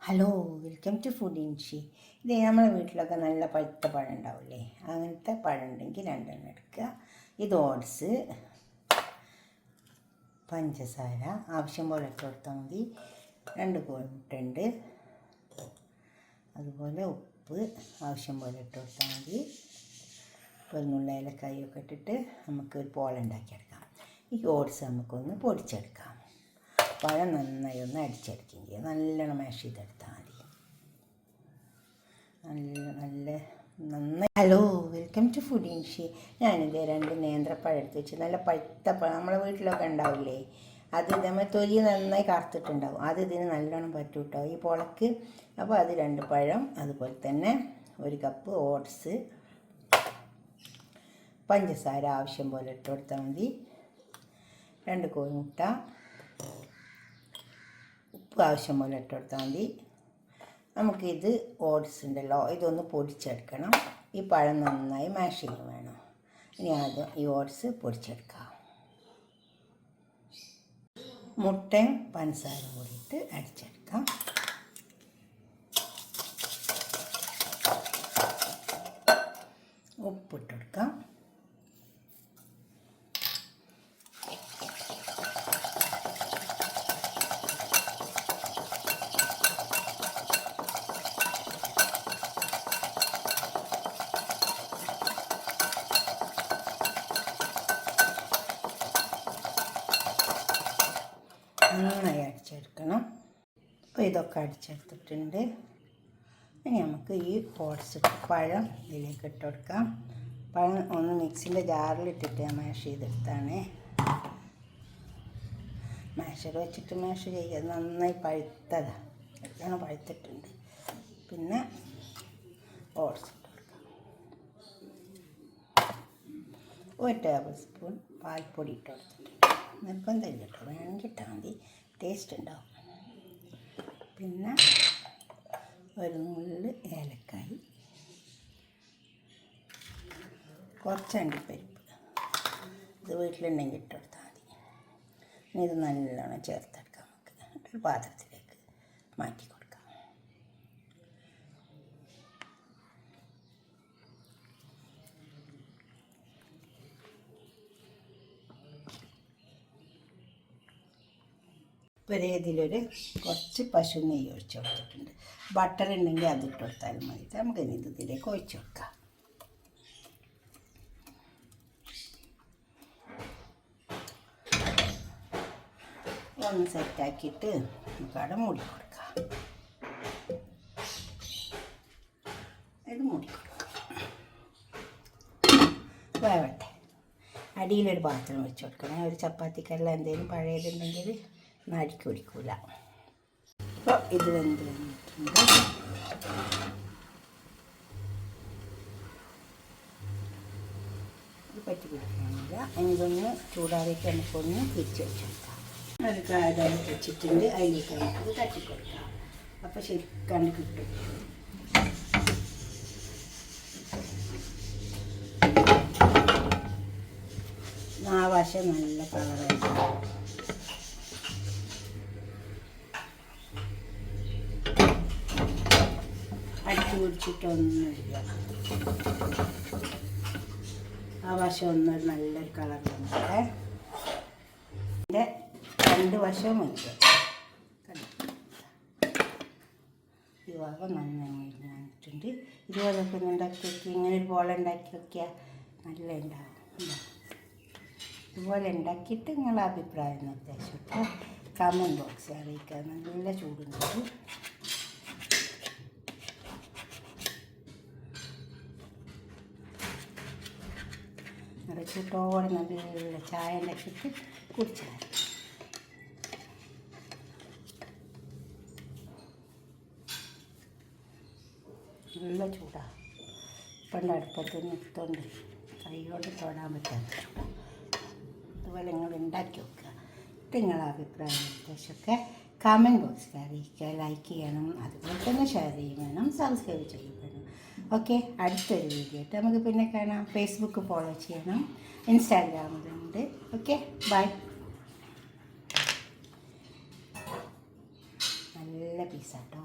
Hello, welcome to food ഇൻഷി. ഇതേ നമ്മുടെ വീട്ടിലൊക്കെ നല്ല പഴുത്ത പഴം ഉണ്ടാവില്ലേ, അങ്ങനത്തെ പഴം ഉണ്ടെങ്കിൽ രണ്ടെണ്ണം എടുക്കുക. ഇത് ഓട്സ്, പഞ്ചസാര ആവശ്യം പോലെ ഇട്ട് കൊടുത്താൽ മതി. 2 കോഴിമുട്ടയുണ്ട്, അതുപോലെ ഉപ്പ് ആവശ്യം പോലെ ഇട്ട് കൊടുത്താൽ മതി. വെള്ളുള്ള ഏലക്കായൊക്കെ ഇട്ടിട്ട് നമുക്ക് ഒരു പോളുണ്ടാക്കിയെടുക്കാം. ഈ ഓട്സ് നമുക്കൊന്ന് പൊടിച്ചെടുക്കാം. പഴം നന്നായി ഒന്ന് അടിച്ചെടുക്കുകയും ചെയ്യാം. നല്ലോണം മാഷ് ചെയ്തെടുത്താൽ മതി. നന്നായി. ഹലോ, വെൽക്കം ടു ഫുഡ് ഇൻഷി. ഞാനിത് 2 നേന്ത്രപ്പഴം എടുത്ത് വെച്ച് നല്ല പഴുത്ത പഴം നമ്മളെ വീട്ടിലൊക്കെ ഉണ്ടാവില്ലേ, അത് നമ്മൾ തൊലി നന്നായി കറുത്തിട്ടുണ്ടാവും. അത് ഇതിന് നല്ലോണം പറ്റും കേട്ടോ ഈ പൊളക്ക്. അപ്പോൾ അത് 2 പഴം, അതുപോലെ തന്നെ 1 കപ്പ് ഓട്സ്, പഞ്ചസാര ആവശ്യം പോലെ ഇട്ട് കൊടുത്താൽ മതി. 2 കോഴിമുട്ട, ഉപ്പ് ആവശ്യം പോലെ ഇട്ട് കൊടുത്താൽ മതി. നമുക്കിത് ഓട്സ് ഉണ്ടല്ലോ, ഇതൊന്ന് പൊടിച്ചെടുക്കണം. ഈ പഴം നന്നായി മാഷ് ചെയ്യും വേണം. ഇനി ആദ്യം ഈ ഓട്സ് പൊടിച്ചെടുക്കാം. മുട്ടയും പഞ്ചസാരയും കൂടിയിട്ട് അടിച്ചെടുക്കാം. ഉപ്പിട്ടെടുക്കാം. നന്നായി അടിച്ചെടുക്കണം. അപ്പോൾ ഇതൊക്കെ അടിച്ചെടുത്തിട്ടുണ്ട്. ഇനി നമുക്ക് ഈ ഓട്സ് പഴം ഇതിലേക്ക് ഇട്ട് കൊടുക്കാം. പഴം ഒന്ന് മിക്സിൻ്റെ ജാറിലിട്ടിട്ട് ഞാൻ മാഷ് ചെയ്തെടുത്താണ്. മാഷർ വെച്ചിട്ട് മാഷ് ചെയ്യുക. നന്നായി പഴുത്തതാണ്, എല്ലാം പഴുത്തിട്ടുണ്ട്. പിന്നെ ഓട്സ് ഇട്ട് കൊടുക്കാം. 1 ടേബിൾ സ്പൂൺ പാൽപ്പൊടി ഇട്ട് കൊടുത്തിട്ടുണ്ട്. നിർബന്ധമില്ല കേട്ടോ, വേണമെങ്കിൽ ഇട്ടാൽ മതി, ടേസ്റ്റ് ഉണ്ടാവും. പിന്നെ 1 നുള്ള് ഏലക്കായി, കുറച്ച് അണ്ടിപ്പരിപ്പ്, ഇത് വീട്ടിലുണ്ടെങ്കിൽ ഇട്ട് കൊടുത്താൽ മതി. ഇനി ഇത് നല്ലോണം ചേർത്തെടുക്കാം. നമുക്ക് ഒരു പാത്രത്തിലേക്ക് മാറ്റി കൊടുക്കാം. വരെ ഇതിലൊരു കുറച്ച് പശു നെയ്യ് ഒഴിച്ച് കൊടുത്തിട്ടുണ്ട്. ബട്ടർ ഉണ്ടെങ്കിൽ അതിട്ട് കൊടുത്താലും മതി. നമുക്ക് ഇനി ഇതിലേക്ക് ഒഴിച്ച് കൊടുക്കാം. ഒന്ന് സെറ്റാക്കിയിട്ട് നമുക്ക് അവിടെ മൂടി കൊടുക്കാം. ഇത് മൂടി കൊടുക്കാം, വേവട്ടെ. അടിയിലൊരു പാത്രം വെച്ച് കൊടുക്കണം. ഒരു ചപ്പാത്തിക്കല്ല എന്തെങ്കിലും പഴയതുണ്ടെങ്കിൽ നടുക്കി പിടിക്കൂല. അപ്പോൾ ഇത് വെന്ത് വന്നിട്ടുണ്ട്. ഇത് പറ്റി പിടിക്കാനില്ല. ഇതൊന്ന് ചൂടാറിയിട്ട് നമുക്കൊന്ന് തിരിച്ച് വെച്ചെടുക്കാം. ഒരു കാര്യം വെച്ചിട്ടുണ്ട്, അതിലേക്ക് നമുക്ക് തട്ടിക്കൊടുക്കാം. അപ്പോൾ ശരിക്കാണ്ട് കിട്ടും. ആ വശം നല്ല കളറായിട്ട് അടിച്ചു പിടിച്ചിട്ടൊന്നുമില്ല. ആ വശം ഒന്നൊരു നല്ലൊരു കളർ വന്നിട്ട് ഇതിൻ്റെ 2 വശവും വയ്ക്കുക. ഈ ഭാഗം നന്നായി വന്നിട്ടുണ്ട്. ഇതുപോലൊക്കെ ഒന്ന് ഉണ്ടാക്കി വയ്ക്കുക. ഇങ്ങനെ ഒരു ബോൾ ഉണ്ടാക്കി വയ്ക്കുക, നല്ല ഉണ്ടാകും. ഇതുപോലെ ഉണ്ടാക്കിയിട്ട് നിങ്ങളുടെ അഭിപ്രായം നിർദ്ദേശമൊക്കെ കമൻറ്റ് ബോക്സിൽ അറിയിക്കുക. നല്ല ചൂടുണ്ട്. ചൂട്ടോടെ നല്ല ചായ ഉണ്ടാക്കിയിട്ട് കുടിച്ചാൽ നല്ല ചൂടാണ്. ഇപ്പം അടുപ്പത്ത് നിർത്തുകൊണ്ട് കൈകൊണ്ട് തൊടാൻ പറ്റാത്ത ചൂടാണ്. അതുപോലെ നിങ്ങൾ ഉണ്ടാക്കി വെക്കുക. നിങ്ങളുടെ അഭിപ്രായം നിർദ്ദേശമൊക്കെ കമൻറ്റ് ബോക്സിൽ അറിയിക്കുക. ലൈക്ക് ചെയ്യണം, അതുപോലെ തന്നെ ഷെയർ ചെയ്യും വേണം, സബ്സ്ക്രൈബ് ചെയ്യണം. ഓക്കെ, അടുത്തൊരു വീഡിയോ ആയിട്ട് നമുക്ക് പിന്നെ കാണാം. ഫേസ്ബുക്ക് ഫോളോ ചെയ്യണം, ഇൻസ്റ്റാഗ്രാമിലുണ്ട്. Okay, by. നല്ല പീസാട്ടോ.